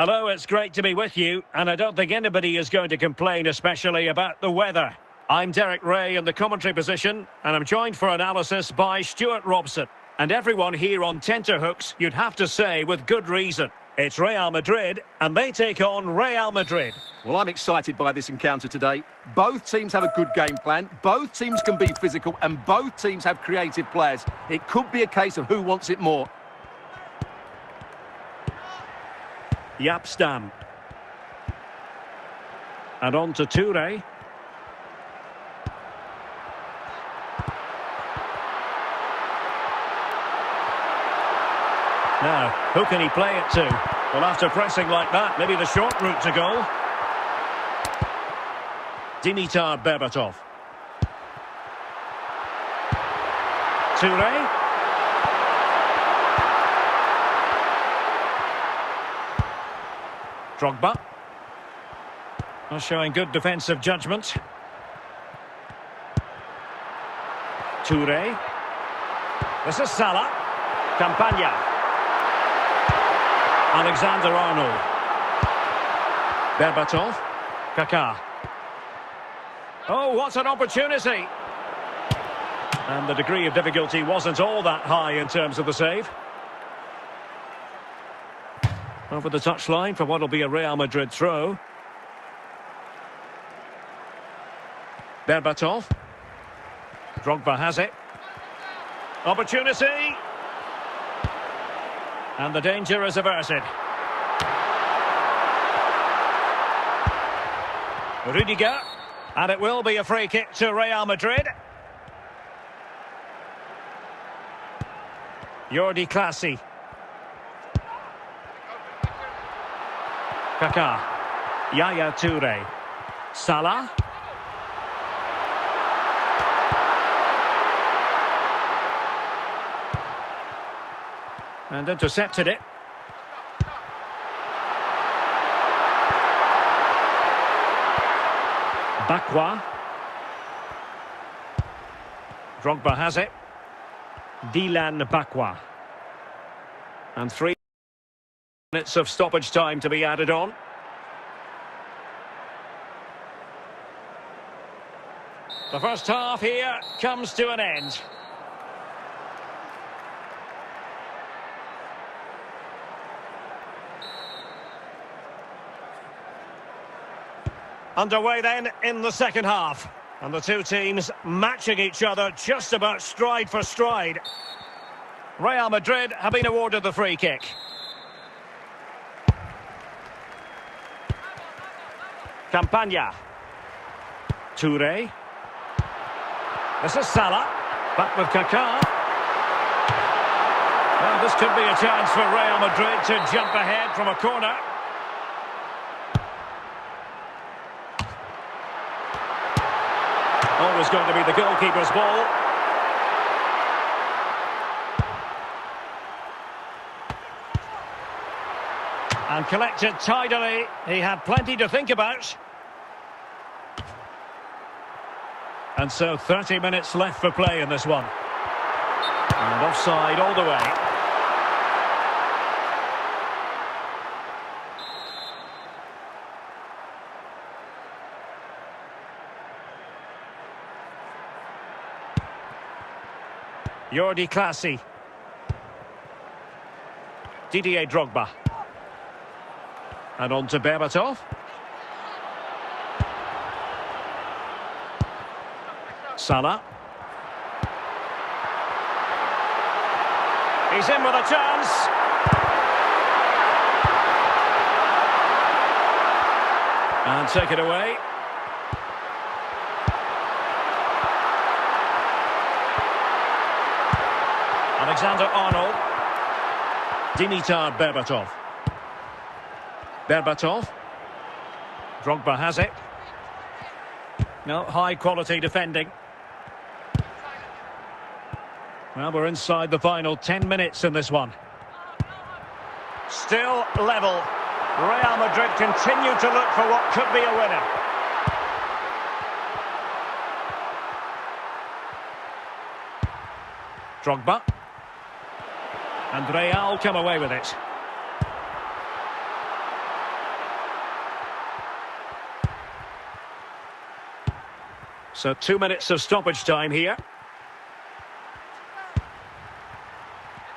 Hello, it's great to be with you, and I don't think anybody is going to complain, especially about the weather. I'm Derek Ray in the commentary position, and I'm joined for analysis by Stuart Robson. And everyone here on tenterhooks, you'd have to say, with good reason. It's Real Madrid, and they take on Real Madrid. Well, I'm excited by this encounter today. Both teams have a good game plan, both teams can be physical, and both teams have creative players. It could be a case of who wants it more. Yapstam. And on to Toure. Now, who can he play it to? Well, after pressing like that, maybe the short route to goal. Dimitar Berbatov. Toure. Drogba. Well, showing good defensive judgment. Toure. This is Salah. Campagna. Alexander-Arnold. Berbatov. Kaká. Oh, what an opportunity! And the degree of difficulty wasn't all that high in terms of the save. Over the touchline for what will be a Real Madrid throw. Berbatov. Drogba has it. Opportunity! And the danger is averted. Rudiger. And it will be a free kick to Real Madrid. Jordi Clasie. Kaká. Yaya Toure. Salah. And intercepted it. Bakwa. Drogba has it. Dilan Bakwa. And 3 minutes of stoppage time to be added on. The first half here comes to an end. Underway then in the second half. And the two teams matching each other just about stride for stride. Real Madrid have been awarded the free kick. Campagna. Toure. This is Salah. Back with Kaká. Well, this could be a chance for Real Madrid to jump ahead from a corner. Always going to be the goalkeeper's ball. And collected tidily. He had plenty to think about. And so 30 minutes left for play in this one. And offside all the way. Jordi Clasie. Didier Drogba. And on to Berbatov. Salah. He's in with a chance. And take it away. Alexander-Arnold. Dimitar Berbatov. Berbatov. Drogba has it. No, high-quality defending. Well, we're inside the final 10 minutes in this one. Still level. Real Madrid continue to look for what could be a winner. Drogba. And Real come away with it. So 2 minutes of stoppage time here.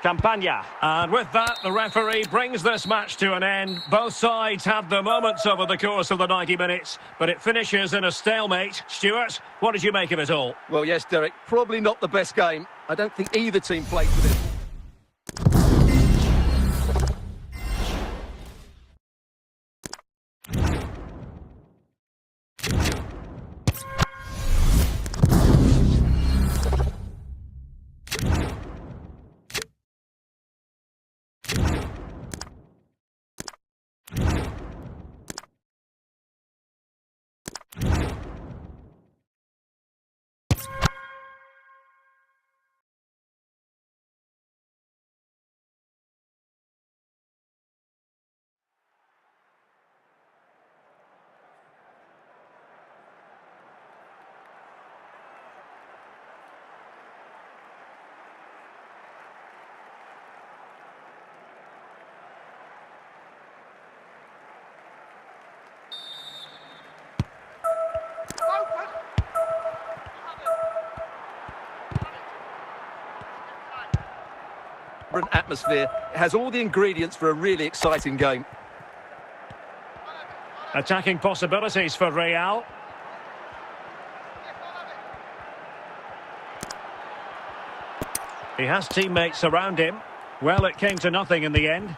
Campagna. And with that, the referee brings this match to an end. Both sides had their moments over the course of the 90 minutes, but it finishes in a stalemate. Stuart, what did you make of it all? Well, yes, Derek, probably not the best game. I don't think either team played for this. Atmosphere. It has all the ingredients for a really exciting game. Attacking possibilities for Real. He has teammates around him. Well, it came to nothing in the end.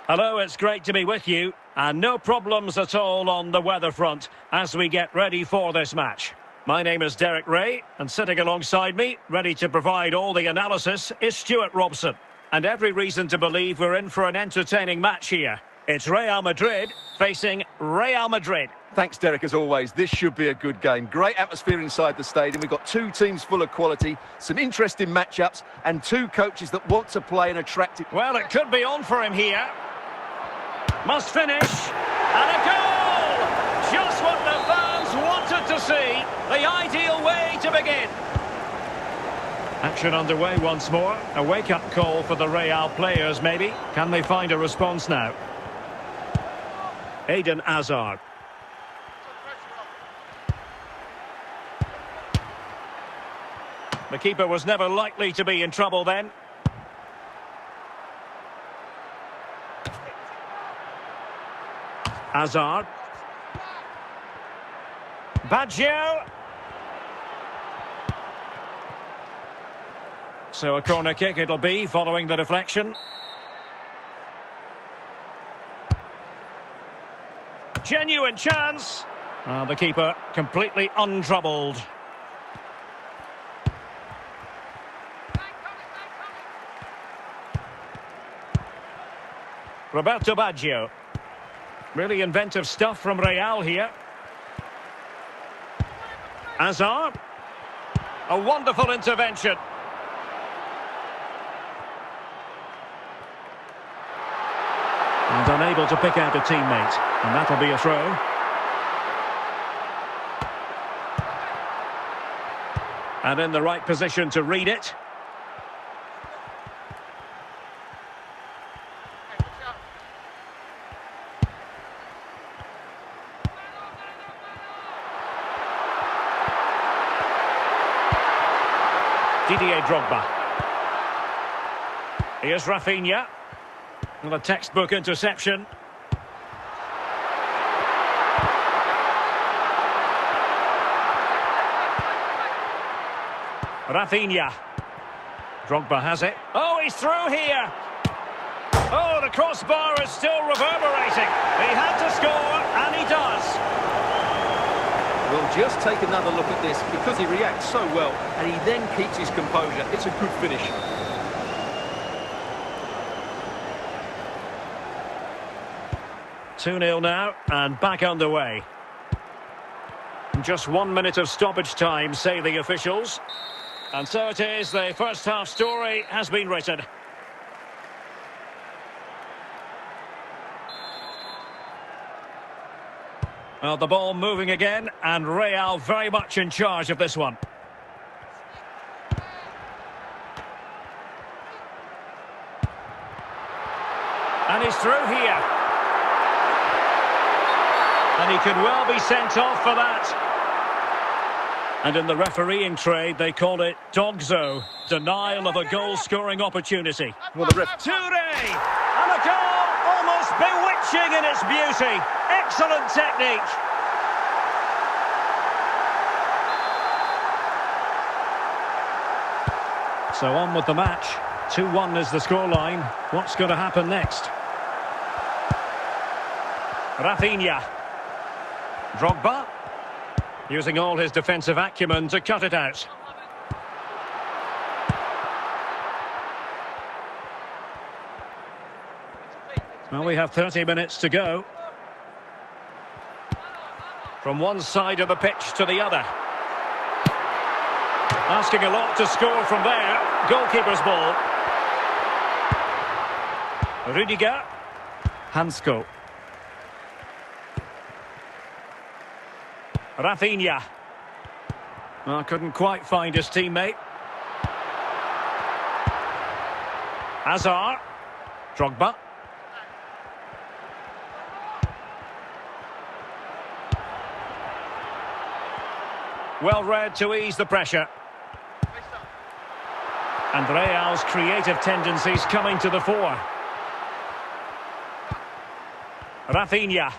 Hello, it's great to be with you. And no problems at all on the weather front as we get ready for this match. My name is Derek Ray, and sitting alongside me, ready to provide all the analysis, is Stuart Robson. And every reason to believe we're in for an entertaining match here. It's Real Madrid facing Real Madrid. Thanks, Derek, as always. This should be a good game. Great atmosphere inside the stadium. We've got two teams full of quality, some interesting matchups, and two coaches that want to play an attractive... Well, it could be on for him here. Must finish. And a goal! Just what the fans wanted to see. The ideal way to begin. Action underway once more. A wake-up call for the Real players, maybe. Can they find a response now? Eden Hazard. The keeper was never likely to be in trouble then. Hazard. Baggio. So a corner kick it'll be following the deflection. Genuine chance. The keeper completely untroubled. Roberto Baggio. Really inventive stuff from Real here. Hazard. A wonderful intervention. And unable to pick out a teammate. And that'll be a throw. And in the right position to read it. Didier Drogba. Here's Rafinha. With a textbook interception. Rafinha. Drogba has it. Oh, he's through here. Oh, the crossbar is still reverberating. He had to score, and he does. We'll just take another look at this because he reacts so well and he then keeps his composure. It's a good finish. Two-nil now, and back underway. Just 1 minute of stoppage time, say the officials. And so it is, the first half story has been written. Well, the ball moving again, and Real very much in charge of this one. And he's through here. And he could well be sent off for that. And in the refereeing trade, they call it dogzo, denial of a goal-scoring opportunity. Well, the ref... Toure! And a goal almost bewitching in its beauty. Excellent technique. So on with the match. 2-1 is the scoreline. What's going to happen next? Rafinha. Drogba. Using all his defensive acumen to cut it out. Well, we have 30 minutes to go. From one side of the pitch to the other. Asking a lot to score from there. Goalkeeper's ball. Rudiger. Hansko. Rafinha. Well, couldn't quite find his teammate. Hazard. Drogba. Well read to ease the pressure. And Real's creative tendencies coming to the fore. Rafinha.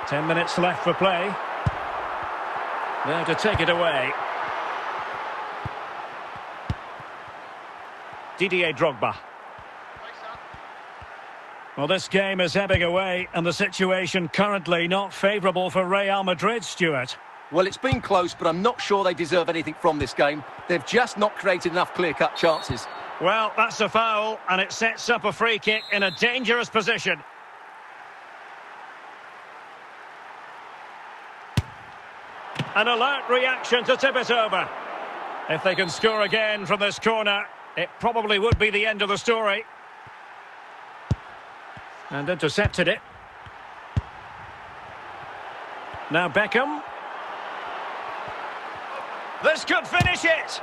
Ten minutes left for play. There to take it away. Didier Drogba. Well, this game is ebbing away, and the situation currently not favourable for Real Madrid, Stuart. Well, it's been close, but I'm not sure they deserve anything from this game. They've just not created enough clear-cut chances. Well, that's a foul, and it sets up a free kick in a dangerous position. An alert reaction to tip it over. If they can score again from this corner, it probably would be the end of the story. And intercepted it. Now Beckham. This could finish it!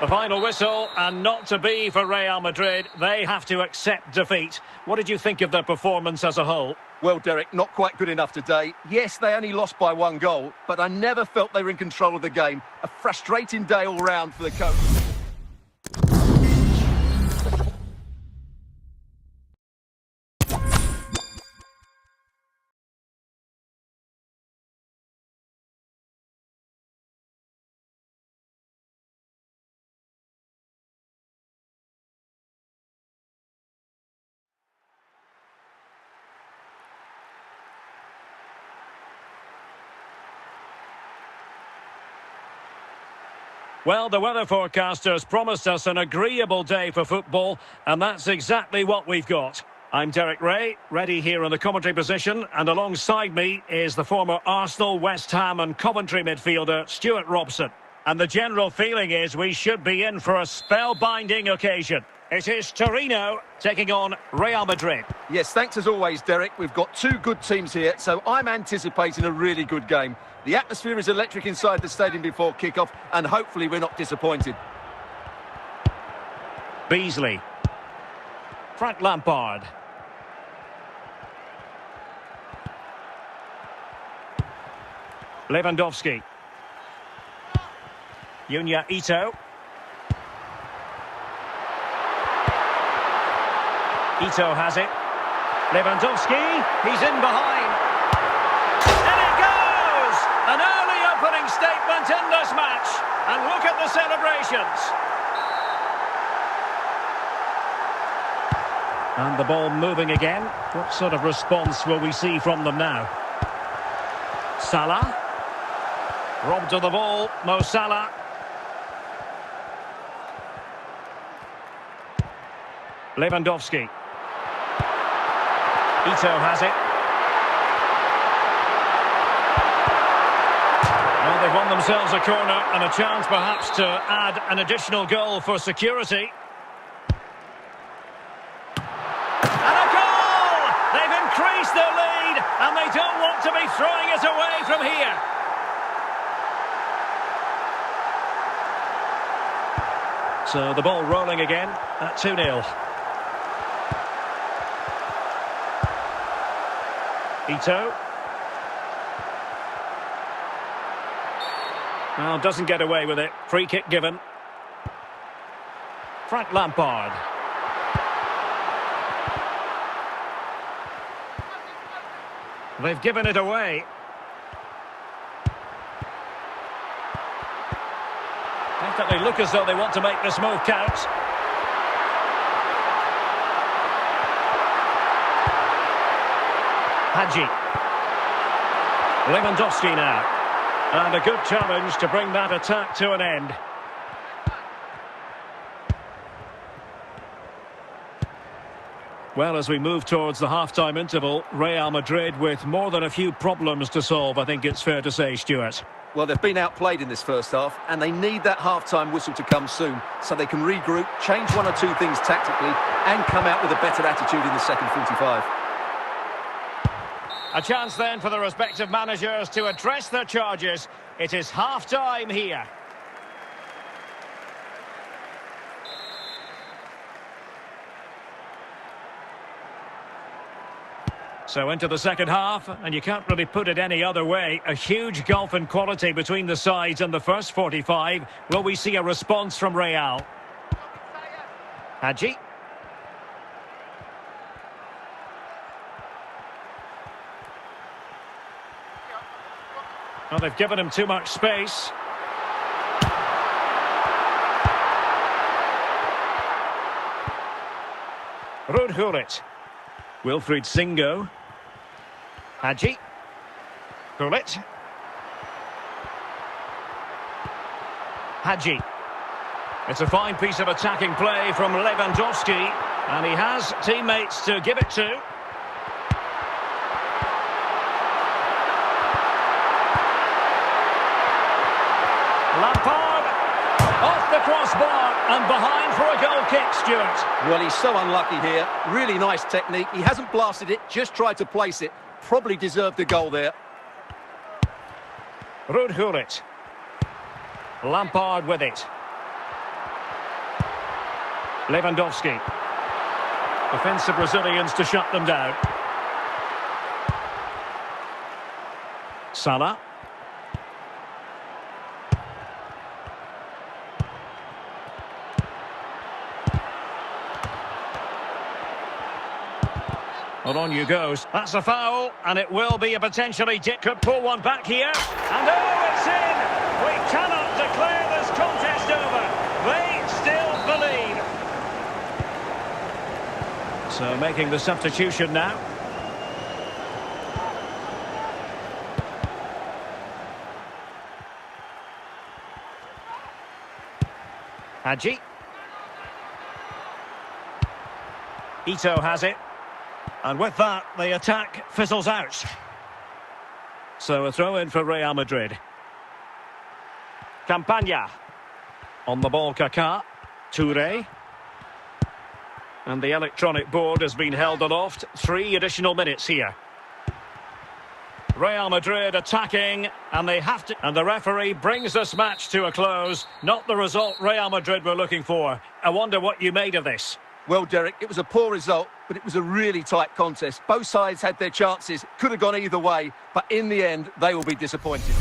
The final whistle, and not to be for Real Madrid. They have to accept defeat. What did you think of their performance as a whole? Well, Derek, not quite good enough today. Yes, they only lost by 1 goal, but I never felt they were in control of the game. A frustrating day all round for the coach. Well, the weather forecasters promised us an agreeable day for football, and that's exactly what we've got. I'm Derek Ray, ready here in the commentary position, and alongside me is the former Arsenal, West Ham and Coventry midfielder, Stuart Robson. And the general feeling is we should be in for a spellbinding occasion. It is Torino taking on Real Madrid. Yes, thanks as always, Derek. We've got two good teams here, so I'm anticipating a really good game. The atmosphere is electric inside the stadium before kick-off, and hopefully we're not disappointed. Beasley. Frank Lampard. Lewandowski. Junya Ito. Ito has it. Lewandowski, he's in behind. And it goes! An early opening statement in this match. And look at the celebrations. And the ball moving again. What sort of response will we see from them now? Salah. Robbed of the ball, Mo Salah. Lewandowski. Ito has it. Well, they've won themselves a corner and a chance perhaps to add an additional goal for security. And a goal! They've increased their lead and they don't want to be throwing it away from here. So the ball rolling again at 2-0. Ito. Well, doesn't get away with it. Free kick given. Frank Lampard. They've given it away. Definitely look as though they want to make this move count. Hadji. Lewandowski now. And a good challenge to bring that attack to an end. Well, as we move towards the half-time interval, Real Madrid with more than a few problems to solve, I think it's fair to say, Stuart. Well, they've been outplayed in this first half, and they need that half-time whistle to come soon, so they can regroup, change one or two things tactically, and come out with a better attitude in the second 45. A chance then for the respective managers to address their charges. It is half-time here. So into the second half, and you can't really put it any other way. A huge gulf in quality between the sides in the first 45. Will we see a response from Real? Hadji. Well, they've given him too much space. Ruud Gullit. Wilfried Singo. Hadji. Gullit. Hadji. It's a fine piece of attacking play from Lewandowski. And he has teammates to give it to. Lampard, off the crossbar and behind for a goal kick, Stuart. Well, he's so unlucky here. Really nice technique. He hasn't blasted it, just tried to place it. Probably deserved the goal there. Ruud Gullit. Lampard with it. Lewandowski. Defensive Brazilians to shut them down. Salah. Well, on you goes. That's a foul, and it will be a potentially... Could pull one back here. And oh, it's in! We cannot declare this contest over. They still believe. So making the substitution now. Hadji. Ito has it. And with that, the attack fizzles out. So a throw-in for Real Madrid. Campagna. On the ball, Kaká. Touré. And the electronic board has been held aloft. 3 additional minutes here. Real Madrid attacking, and they have to... And the referee brings this match to a close. Not the result Real Madrid were looking for. I wonder what you made of this. Well, Derek, it was a poor result, but it was a really tight contest. Both sides had their chances. Could have gone either way, but in the end, they will be disappointed.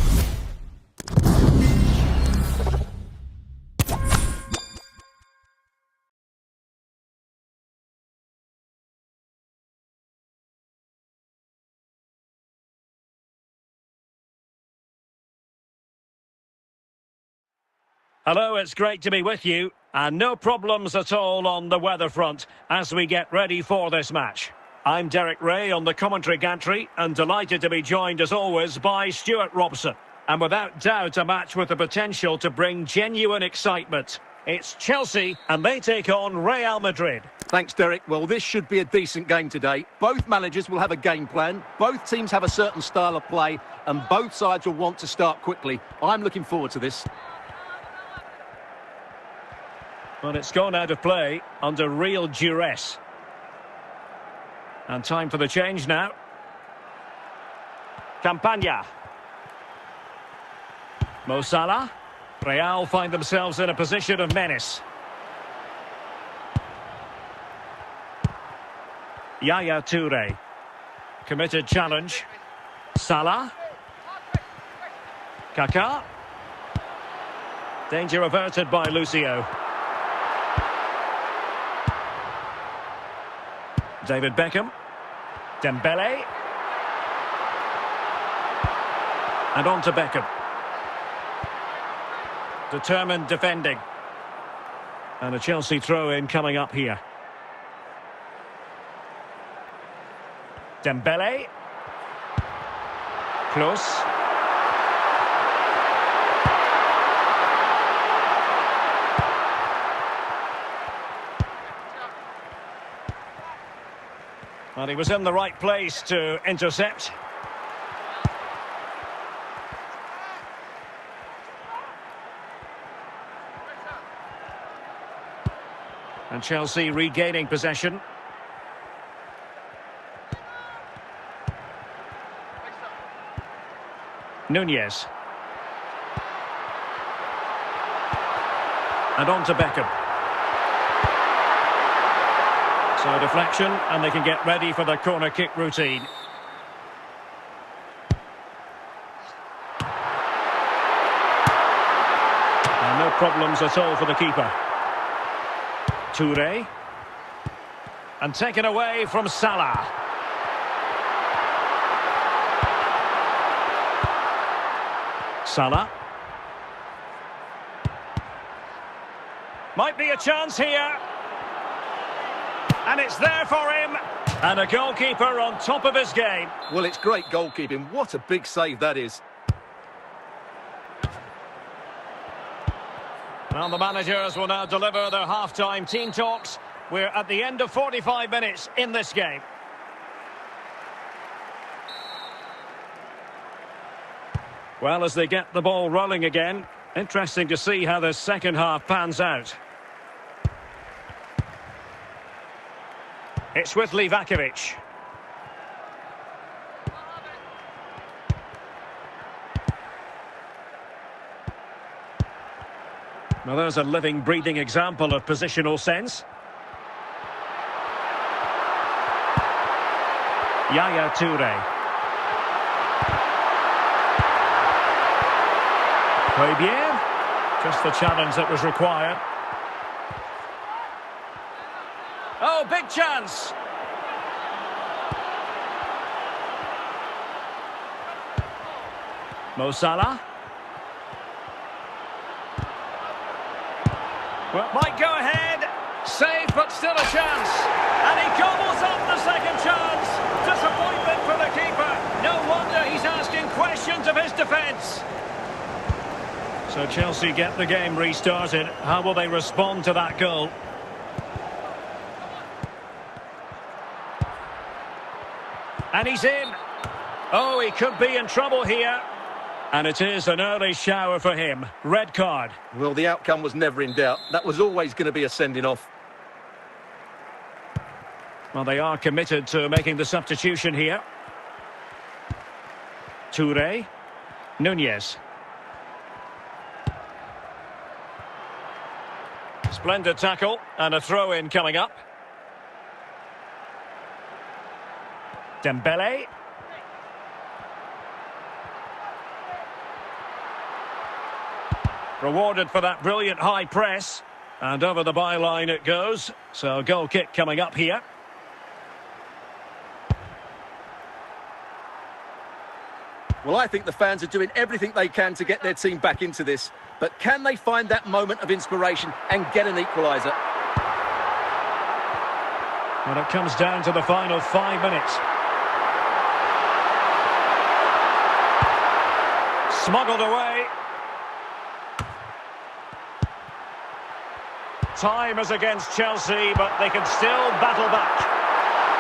Hello, it's great to be with you. And no problems at all on the weather front as we get ready for this match. I'm Derek Ray on the commentary gantry and delighted to be joined as always by Stuart Robson. And without doubt a match with the potential to bring genuine excitement. It's Chelsea and they take on Real Madrid. Thanks, Derek. Well, this should be a decent game today. Both managers will have a game plan. Both teams have a certain style of play and both sides will want to start quickly. I'm looking forward to this. Well, it's gone out of play under real duress. And time for the change now. Campagna. Mo Salah. Real find themselves in a position of menace. Yaya Touré. Committed challenge. Salah. Kaká. Danger averted by Lucio. David Beckham. Dembele. And on to Beckham. Determined defending. And a Chelsea throw-in coming up here. Dembele. Close. And he was in the right place to intercept. And Chelsea regaining possession. Nunez. And on to Beckham. So a deflection, and they can get ready for the corner kick routine. And no problems at all for the keeper. Touré. And taken away from Salah. Salah. Might be a chance here. And it's there for him. And a goalkeeper on top of his game. Well, it's great goalkeeping. What a big save that is. Well, the managers will now deliver their half-time team talks. We're at the end of 45 minutes in this game. Well, as they get the ball rolling again, interesting to see how the second half pans out. It's with Livakovic. Well, there's a living, breathing example of positional sense. Yaya Touré. Très bien. Just the challenge that was required. Oh, big chance. Mo Salah. Well, might go ahead. Safe, but still a chance. And he gobbles up the second chance. Disappointment for the keeper. No wonder he's asking questions of his defence. So Chelsea get the game restarted. How will they respond to that goal? And he's in. Oh, he could be in trouble here. And it is an early shower for him. Red card. Well, the outcome was never in doubt. That was always going to be a sending off. Well, they are committed to making the substitution here. Toure. Nunez. Splendid tackle and a throw-in coming up. Dembele. Rewarded for that brilliant high press. And over the byline it goes. So goal kick coming up here. Well, I think the fans are doing everything they can to get their team back into this. But can they find that moment of inspiration and get an equaliser? When it comes down to the final 5 minutes. Smuggled away. Time is against Chelsea, but they can still battle back.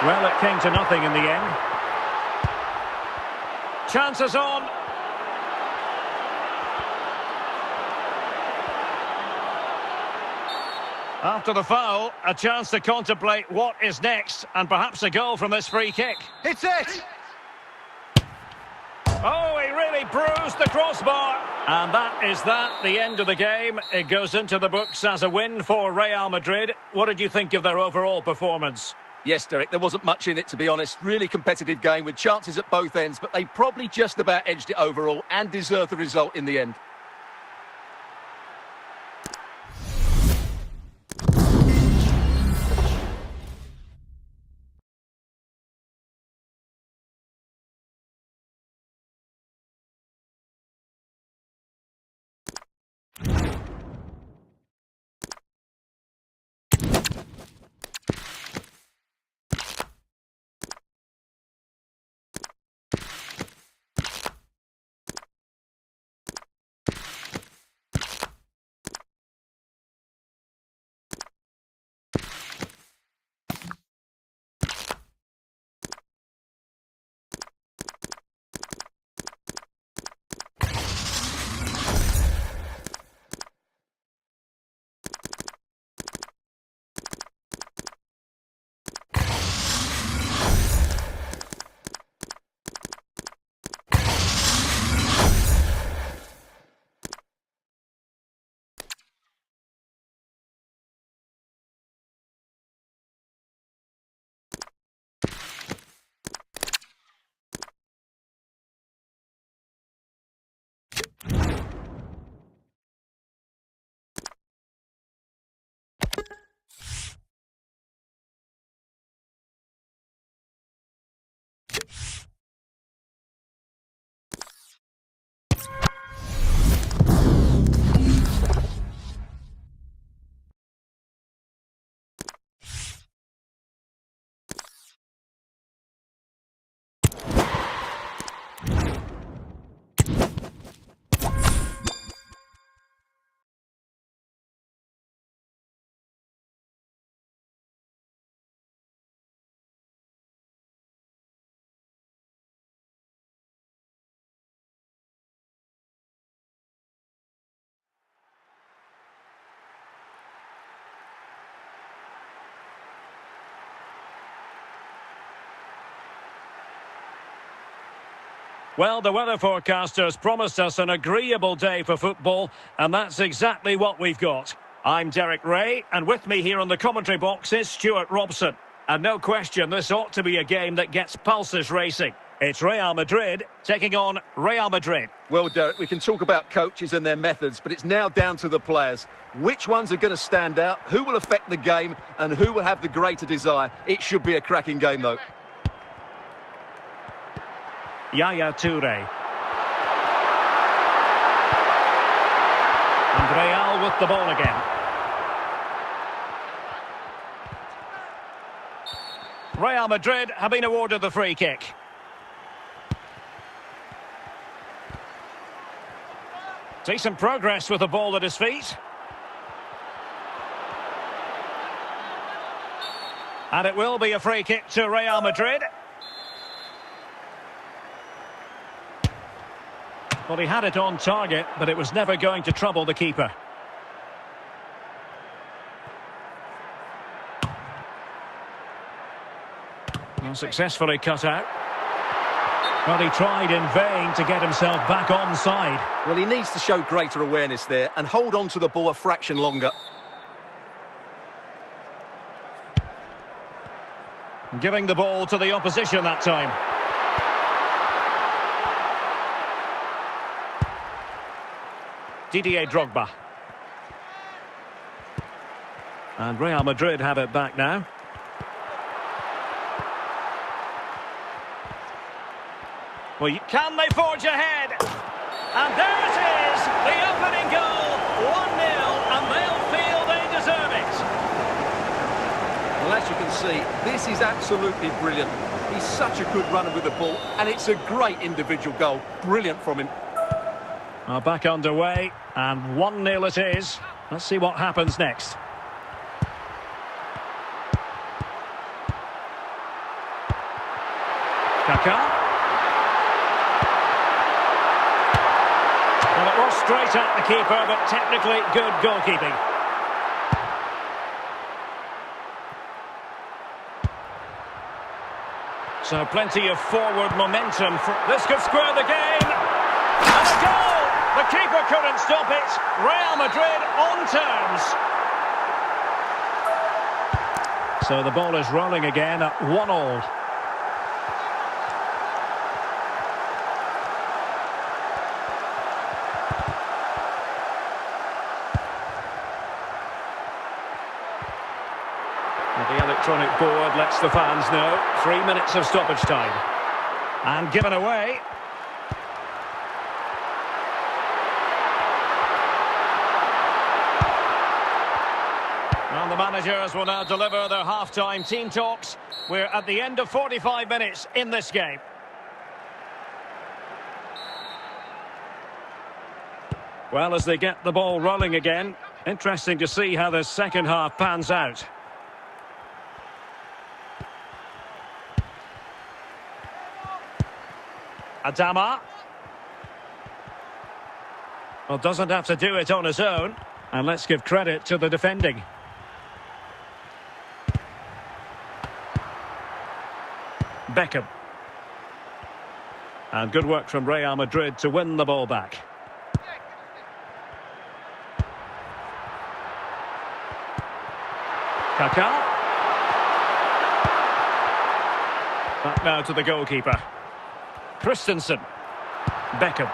Well, it came to nothing in the end. Chances on. After the foul, a chance to contemplate what is next, and perhaps a goal from this free kick. It's it! Oh, he really bruised the crossbar. And that is that, the end of the game. It goes into the books as a win for Real Madrid. What did you think of their overall performance? Yes, Derek, there wasn't much in it, to be honest. Really competitive game with chances at both ends, but they probably just about edged it overall and deserved the result in the end. Well, the weather forecasters promised us an agreeable day for football, and that's exactly what we've got. I'm Derek Ray, and with me here on the commentary box is Stuart Robson. And no question, this ought to be a game that gets pulses racing. It's Real Madrid taking on Real Madrid. Well, Derek, we can talk about coaches and their methods, but it's now down to the players. Which ones are going to stand out, who will affect the game, and who will have the greater desire? It should be a cracking game, though. Yaya Toure. And Real with the ball again. Real Madrid have been awarded the free kick. Decent progress with the ball at his feet. And it will be a free kick to Real Madrid. Well, he had it on target, but it was never going to trouble the keeper. Well, successfully cut out. Well, he tried in vain to get himself back onside. Well, he needs to show greater awareness there and hold on to the ball a fraction longer. Giving the ball to the opposition that time. Didier Drogba. And Real Madrid have it back now. Well, can they forge ahead? And there it is, the opening goal, 1-0, and they'll feel they deserve it. Well, as you can see, this is absolutely brilliant. He's such a good runner with the ball, and it's a great individual goal. Brilliant from him. Well, back underway, and 1-0 it is. Let's see what happens next. Kaká. Well, it was straight at the keeper, but technically good goalkeeping. So plenty of forward momentum. This could square the game. And a goal! The keeper couldn't stop it. Real Madrid on terms. So the ball is rolling again at 1-1. The electronic board lets the fans know 3 minutes of stoppage time. And given away. And the managers will now deliver their half-time team talks. We're at the end of 45 minutes in this game. Well, as they get the ball rolling again, interesting to see how the second half pans out. Adama. Well, doesn't have to do it on his own. And let's give credit to the defending. Beckham. And good work from Real Madrid to win the ball back. Kaká. Back now to the goalkeeper. Christensen. Beckham.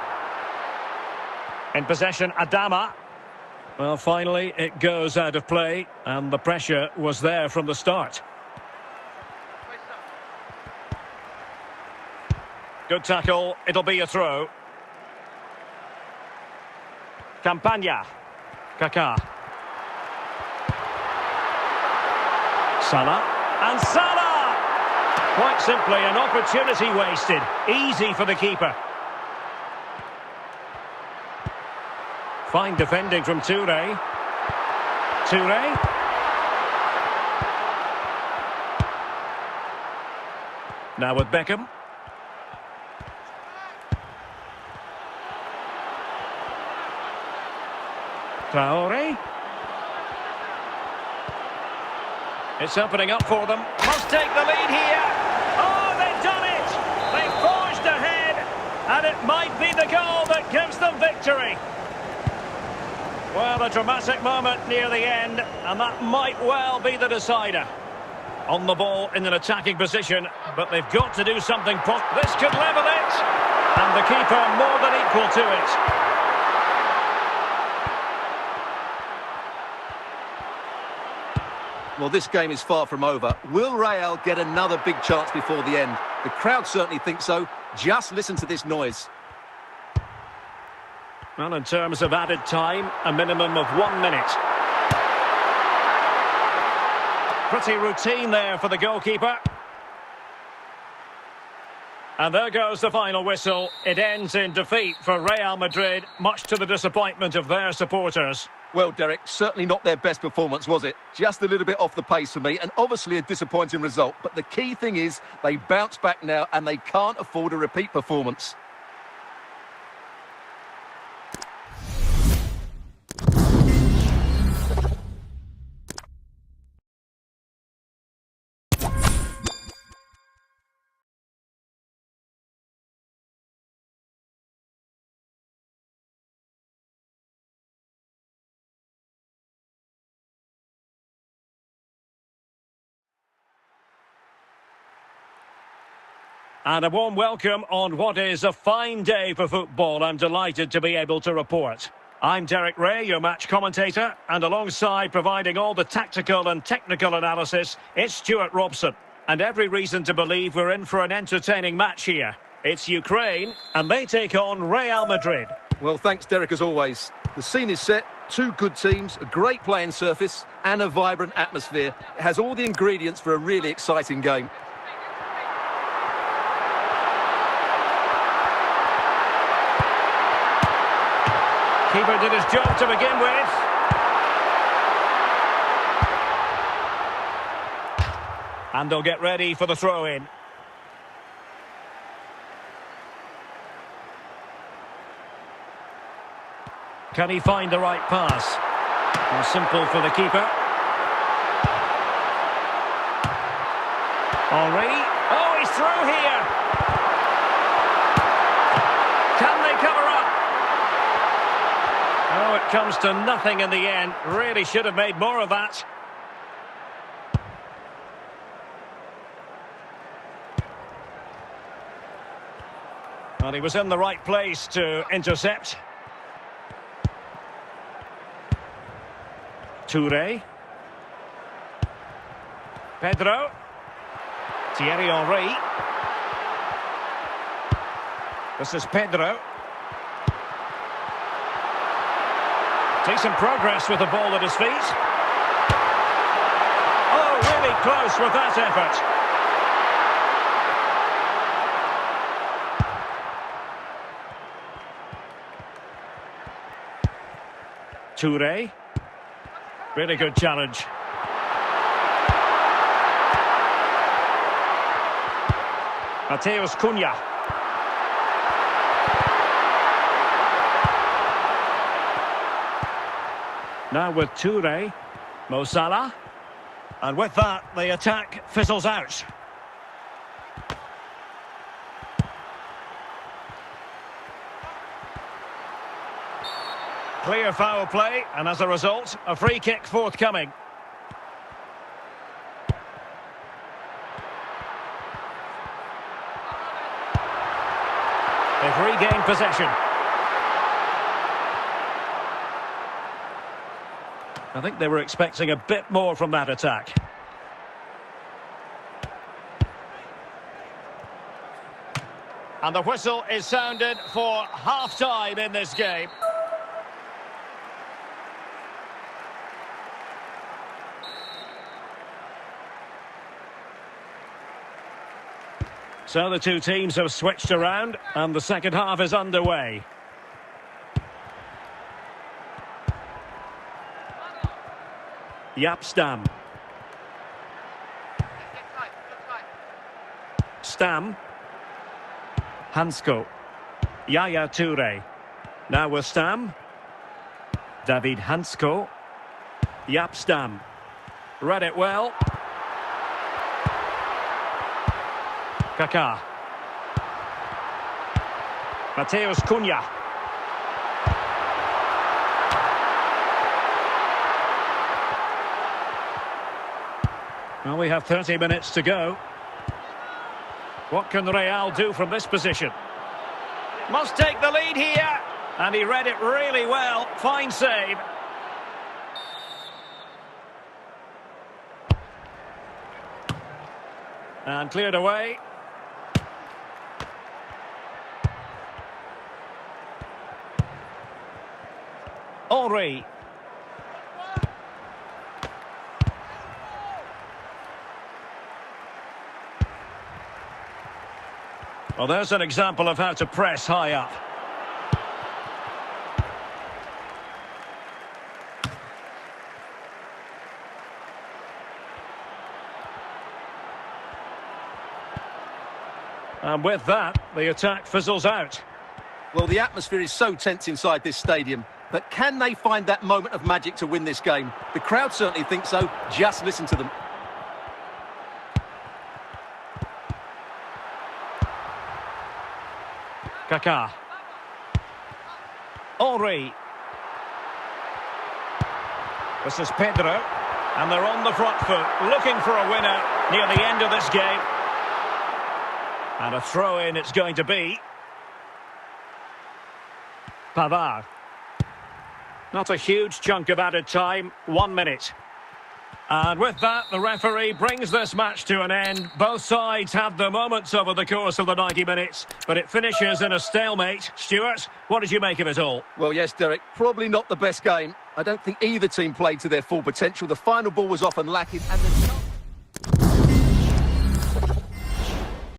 In possession, Adama. Well, finally, it goes out of play, and the pressure was there from the start. Good tackle, it'll be a throw. Campagna. Kaká. Salah. And Salah! Quite simply, an opportunity wasted. Easy for the keeper. Fine defending from Touré. Touré. Now with Beckham. Traoré. It's opening up for them. Must take the lead here. Oh, they've done it! They've forged ahead, and it might be the goal that gives them victory. Well, a dramatic moment near the end, and that might well be the decider. On the ball in an attacking position, but they've got to do something. This could level it, and the keeper more than equal to it. Well, this game is far from over. Will Real get another big chance before the end? The crowd certainly think so. Just listen to this noise. Well, in terms of added time, a minimum of 1 minute. Pretty routine there for the goalkeeper. And there goes the final whistle. It ends in defeat for Real Madrid, much to the disappointment of their supporters. Well, Derek, certainly not their best performance, was it? Just a little bit off the pace for me, and obviously a disappointing result. But the key thing is they bounce back now, and they can't afford a repeat performance. And a warm welcome on what is a fine day for football. I'm delighted to be able to report. I'm Derek Ray, your match commentator, and alongside providing all the tactical and technical analysis, it's Stuart Robson. And every reason to believe we're in for an entertaining match here. It's Ukraine, and they take on Real Madrid. Well, thanks, Derek, as always. The scene is set, two good teams, a great playing surface, and a vibrant atmosphere. It has all the ingredients for a really exciting game. Keeper did his job to begin with. And they'll get ready for the throw-in. Can he find the right pass? Well, simple for the keeper. Henry. Oh, he's through here. Can they cover up? Oh, it comes to nothing in the end. Really should have made more of that. Well, he was in the right place to intercept. Touré. Pedro. Thierry Henry. This is Pedro. Decent progress with the ball at his feet. Oh, really close with that effort. Touré. Really good challenge. Mateus Cunha. Now with Touré, Mo Salah. And with that, the attack fizzles out. Clear foul play, and as a result, a free kick forthcoming. They've regained possession. I think they were expecting a bit more from that attack. And the whistle is sounded for half-time in this game. So the two teams have switched around, and the second half is underway. Stam. Stam. Hansko. Yaya Touré. Now with Stam. David Hansko. Stam. Read it well. Kaká. Mateus Cunha. Well, we have 30 minutes to go. What can Real do from this position? Must take the lead here. And he read it really well. Fine save. And cleared away. Henry. Well, there's an example of how to press high up. And with that, the attack fizzles out. Well, the atmosphere is so tense inside this stadium, but can they find that moment of magic to win this game? The crowd certainly think so. Just listen to them. Kaká. Henry. This is Pedro. And they're on the front foot, looking for a winner near the end of this game. And a throw-in it's going to be. Pavard. Not a huge chunk of added time, 1 minute. And with that, the referee brings this match to an end. Both sides had their moments over the course of the 90 minutes, but it finishes in a stalemate. Stuart, what did you make of it all? Well, yes, Derek, probably not the best game. I don't think either team played to their full potential. The final ball was often lacking and the